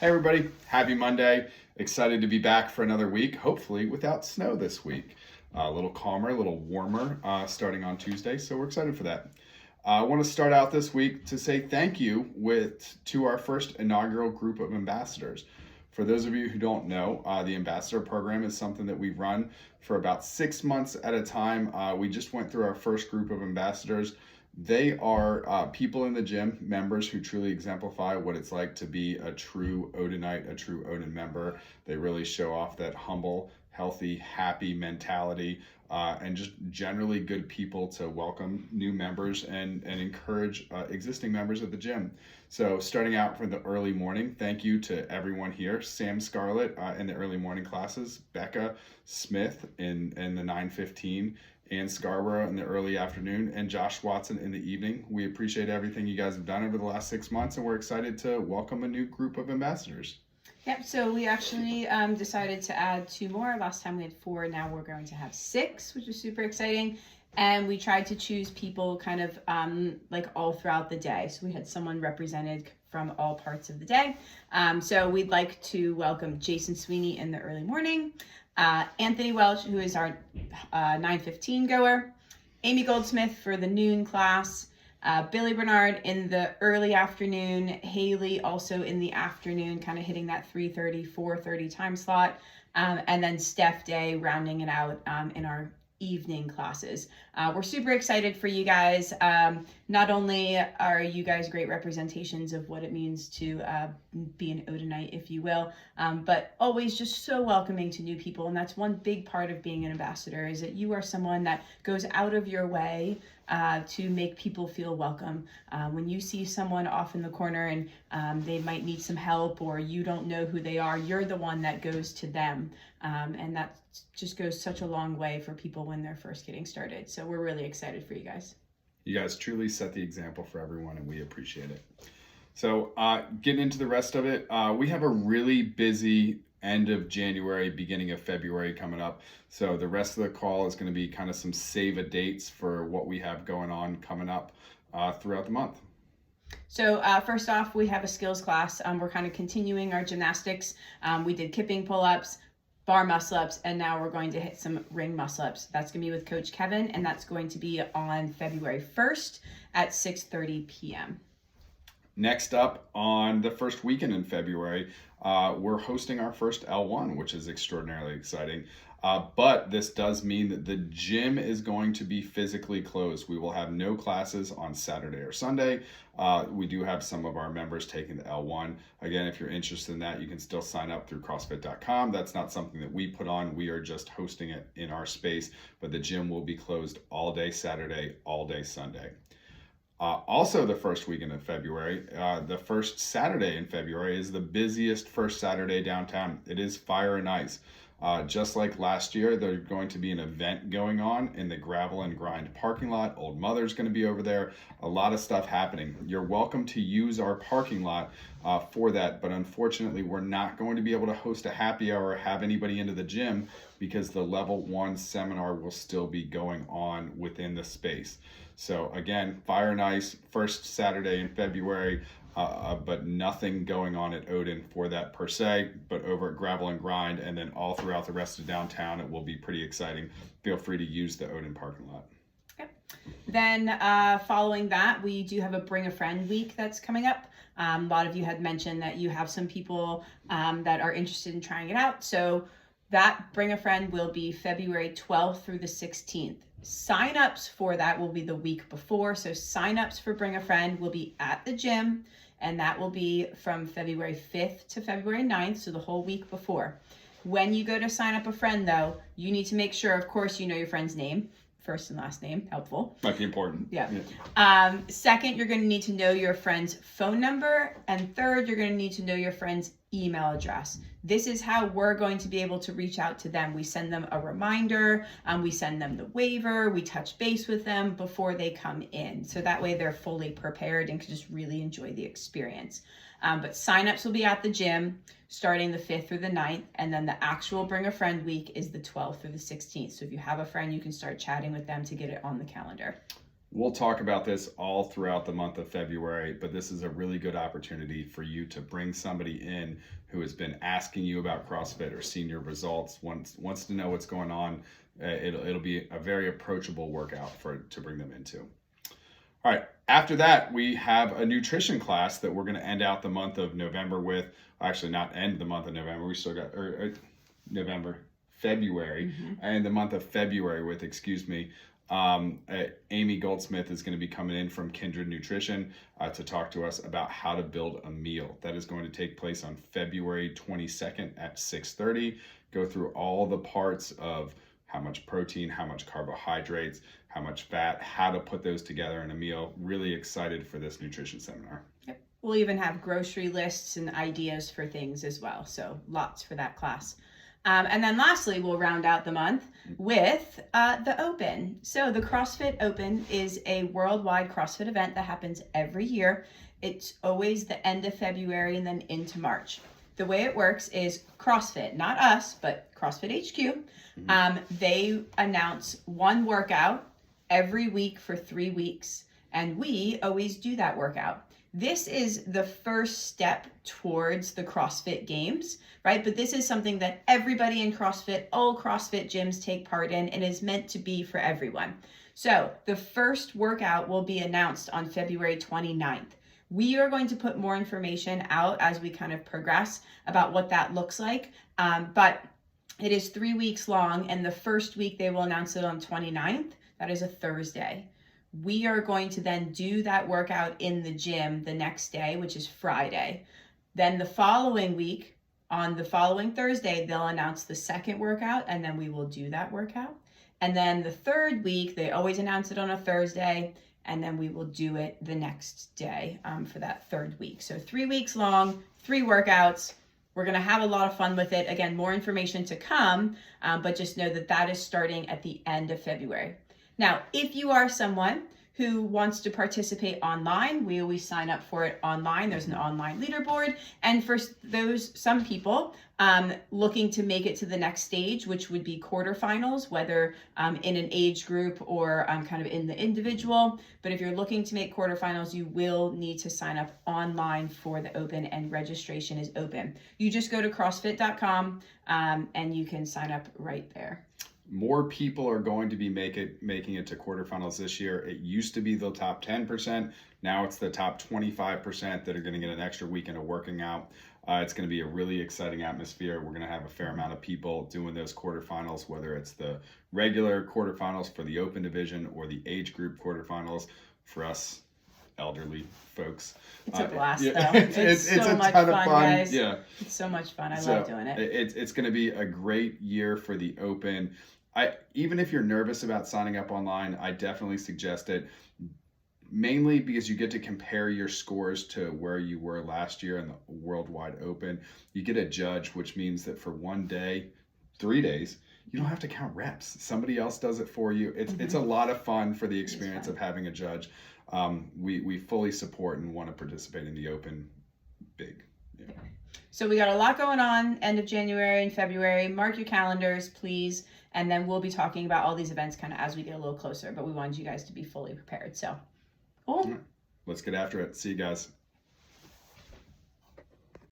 Hey everybody, happy Monday. Excited to be back for another week, hopefully without snow this week. A little calmer, a little warmer starting on Tuesday, so we're excited for that. I want to start out this week to say thank you to our first inaugural group of ambassadors. For those of you who don't know, the ambassador program is something that we run for about 6 months at a time. We just went through our first group of ambassadors. They are people in the gym, members who truly exemplify what it's like to be a true Odinite, a true Odin member. They really show off that humble, healthy, happy mentality, and just generally good people to welcome new members and encourage existing members of the gym. So starting out for the early morning, thank you to everyone here. Sam Scarlett in the early morning classes, Becca Smith in the 9:15, Ann Scarborough in the early afternoon, and Josh Watson in the evening. We appreciate everything you guys have done over the last 6 months, and we're excited to welcome a new group of ambassadors. Yep, so we actually decided to add 2 more. Last time we had 4, now we're going to have 6, which is super exciting. And we tried to choose people kind of like all throughout the day. So we had someone represented from all parts of the day. So we'd like to welcome Jason Sweeney in the early morning, Anthony Welch, who is our 9:15 goer, Amy Goldsmith for the noon class, Billy Bernard in the early afternoon, Haley also in the afternoon, kind of hitting that 3:30, 4:30 time slot, and then Steph Day rounding it out in our evening classes. We're super excited for you guys. Not only are you guys great representations of what it means to be an Odinite, if you will, but always just so welcoming to new people. And that's one big part of being an ambassador, is that you are someone that goes out of your way to make people feel welcome. When you see someone off in the corner and they might need some help, or you don't know who they are, you're the one that goes to them. And that just goes such a long way for people when they're first getting started. So we're really excited for you guys. You guys truly set the example for everyone, and we appreciate it. So getting into the rest of it, we have a really busy end of January, beginning of February coming up. So the rest of the call is going to be kind of some save a dates for what we have going on coming up throughout the month. So first off, we have a skills class. We're kind of continuing our gymnastics. We did kipping pull-ups, bar muscle-ups, and now we're going to hit some ring muscle-ups. That's going to be with Coach Kevin, and that's going to be on February 1st at 6:30 p.m. Next up, on the first weekend in February, we're hosting our first L1, which is extraordinarily exciting. But this does mean that the gym is going to be physically closed. We will have no classes on Saturday or Sunday. We do have some of our members taking the L1. Again, if you're interested in that, you can still sign up through CrossFit.com. That's not something that we put on. We are just hosting it in our space, but the gym will be closed all day Saturday, all day Sunday. Also, the first weekend of February, the first Saturday in February is the busiest first Saturday downtown. It is Fire and Ice. Just like last year, there's going to be an event going on in the Gravel and Grind parking lot. Old Mother's going to be over there. A lot of stuff happening. You're welcome to use our parking lot for that, but unfortunately, we're not going to be able to host a happy hour or have anybody into the gym because the level 1 seminar will still be going on within the space. So again, Fire and Ice, first Saturday in February, but nothing going on at Odin for that per se, but over at Gravel and Grind, and then all throughout the rest of downtown, it will be pretty exciting. Feel free to use the Odin parking lot. Yep. Then following that, we do have a Bring a Friend week that's coming up. A lot of you had mentioned that you have some people that are interested in trying it out. So that Bring a Friend will be February 12th through the 16th. Sign-ups for that will be the week before. So sign-ups for Bring a Friend will be at the gym, and that will be from February 5th to February 9th, so the whole week before. When you go to sign up a friend, though, you need to make sure, of course, you know your friend's name. First and last name, helpful. Might be important. Yeah. Second, you're going to need to know your friend's phone number. And third, you're going to need to know your friend's email address. This is how we're going to be able to reach out to them. We send them a reminder, we send them the waiver, we touch base with them before they come in. So that way they're fully prepared and can just really enjoy the experience. But signups will be at the gym starting the 5th through the 9th, and then the actual Bring a Friend week is the 12th through the 16th. So if you have a friend, you can start chatting with them to get it on the calendar. We'll talk about this all throughout the month of February, but this is a really good opportunity for you to bring somebody in who has been asking you about CrossFit or seen your results, wants to know what's going on. It'll be a very approachable workout to bring them into. All right. After that, we have a nutrition class that we're going to end out the month of November with. Actually, not end the month of November. We still got February, and the month of February with, Amy Goldsmith is going to be coming in from Kindred Nutrition to talk to us about how to build a meal. That is going to take place on February 22nd at 6:30. Go through all the parts of how much protein, how much carbohydrates, how much fat, how to put those together in a meal. Really excited for this nutrition seminar. Yep. We'll even have grocery lists and ideas for things as well. So lots for that class. And then lastly, we'll round out the month with the Open. So the CrossFit Open is a worldwide CrossFit event that happens every year. It's always the end of February and then into March. The way it works is CrossFit, not us, but CrossFit HQ. They announce one workout every week for 3 weeks, and we always do that workout. This is the first step towards the CrossFit Games, right? But this is something that everybody in CrossFit, all CrossFit gyms take part in, and is meant to be for everyone. So the first workout will be announced on February 29th. We are going to put more information out as we kind of progress about what that looks like. But it is 3 weeks long, and the first week they will announce it on 29th. That is a Thursday. We are going to then do that workout in the gym the next day, which is Friday. Then the following week, on the following Thursday, they'll announce the second workout, and then we will do that workout. And then the third week, they always announce it on a Thursday, and then we will do it the next day for that third week. So 3 weeks long, 3 workouts. We're going to have a lot of fun with it. Again, more information to come, but just know that that is starting at the end of February. Now, if you are someone who wants to participate online, we always sign up for it online. There's an online leaderboard. And for some people looking to make it to the next stage, which would be quarterfinals, whether in an age group or kind of in the individual. But if you're looking to make quarterfinals, you will need to sign up online for the Open, and registration is open. You just go to CrossFit.com and you can sign up right there. More people are going to be making it to quarterfinals this year. It used to be the top 10%. Now it's the top 25% that are going to get an extra weekend of working out. It's going to be a really exciting atmosphere. We're going to have a fair amount of people doing those quarterfinals, whether it's the regular quarterfinals for the Open division or the age group quarterfinals for us elderly folks. It's a blast, though. It's so a much ton fun, of fun. guys. Yeah, it's so much fun. I love doing it. It's going to be a great year for the Open. Even if you're nervous about signing up online, I definitely suggest it, mainly because you get to compare your scores to where you were last year in the Worldwide Open. You get a judge, which means that for 1 day, 3 days, you don't have to count reps. Somebody else does it for you. It's a lot of fun for the experience of having a judge. We fully support and want to participate in the Open big. Yeah. So we got a lot going on end of January and February. Mark your calendars, please. And then we'll be talking about all these events kind of as we get a little closer. But we wanted you guys to be fully prepared. So, cool. Let's get after it. See you guys.